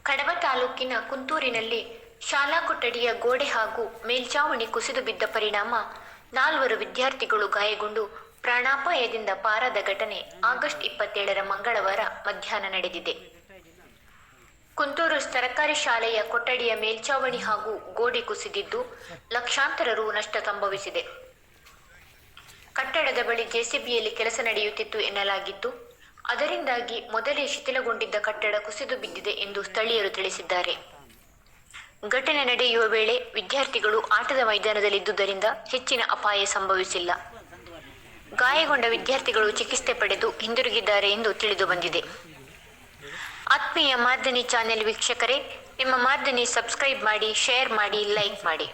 ಕಡಬ ತಾಲೂಕಿನ ಕುಂತೂರಿನಲ್ಲಿ ಶಾಲಾ ಕೊಠಡಿಯ ಗೋಡೆ ಹಾಗೂ ಮೇಲ್ಛಾವಣಿ ಕುಸಿದು ಬಿದ್ದ ಪರಿಣಾಮ 4 ವಿದ್ಯಾರ್ಥಿಗಳು ಗಾಯಗೊಂಡು ಪ್ರಾಣಾಪಾಯದಿಂದ ಪಾರಾದ ಘಟನೆ ಆಗಸ್ಟ್ 27 ಮಂಗಳವಾರ ಮಧ್ಯಾಹ್ನ ನಡೆದಿದೆ. ಕುಂತೂರು ಸರಕಾರಿ ಶಾಲೆಯ ಕೊಠಡಿಯ ಮೇಲ್ಛಾವಣಿ ಹಾಗೂ ಗೋಡೆ ಕುಸಿದಿದ್ದು ಲಕ್ಷಾಂತರ ರು ನಷ್ಟ ಸಂಭವಿಸಿದೆ. ಕಟ್ಟಡದ ಬಳಿ ಜೆಸಿಬಿಯಲ್ಲಿ ಕೆಲಸ ನಡೆಯುತ್ತಿತ್ತು ಎನ್ನಲಾಗಿದ್ದು, ಅದರಿಂದಾಗಿ ಮೊದಲೇ ಶಿಥಿಲಗೊಂಡಿದ್ದ ಕಟ್ಟಡ ಕುಸಿದು ಬಿದ್ದಿದೆ ಎಂದು ಸ್ಥಳೀಯರು ತಿಳಿಸಿದ್ದಾರೆ. ಘಟನೆ ನಡೆಯುವ ವೇಳೆ ವಿದ್ಯಾರ್ಥಿಗಳು ಆಟದ ಮೈದಾನದಲ್ಲಿದ್ದುದರಿಂದ ಹೆಚ್ಚಿನ ಅಪಾಯ ಸಂಭವಿಸಿಲ್ಲ. ಗಾಯಗೊಂಡ ವಿದ್ಯಾರ್ಥಿಗಳು ಚಿಕಿತ್ಸೆ ಪಡೆದು ಹಿಂದಿರುಗಿದ್ದಾರೆ ಎಂದು ತಿಳಿದುಬಂದಿದೆ. ಆತ್ಮೀಯ ಮಾರ್ದನಿ ಚಾನೆಲ್ ವೀಕ್ಷಕರೇ, ನಿಮ್ಮ ಮಾರ್ದನಿ ಸಬ್ಸ್ಕ್ರೈಬ್ ಮಾಡಿ, ಶೇರ್ ಮಾಡಿ, ಲೈಕ್ ಮಾಡಿ.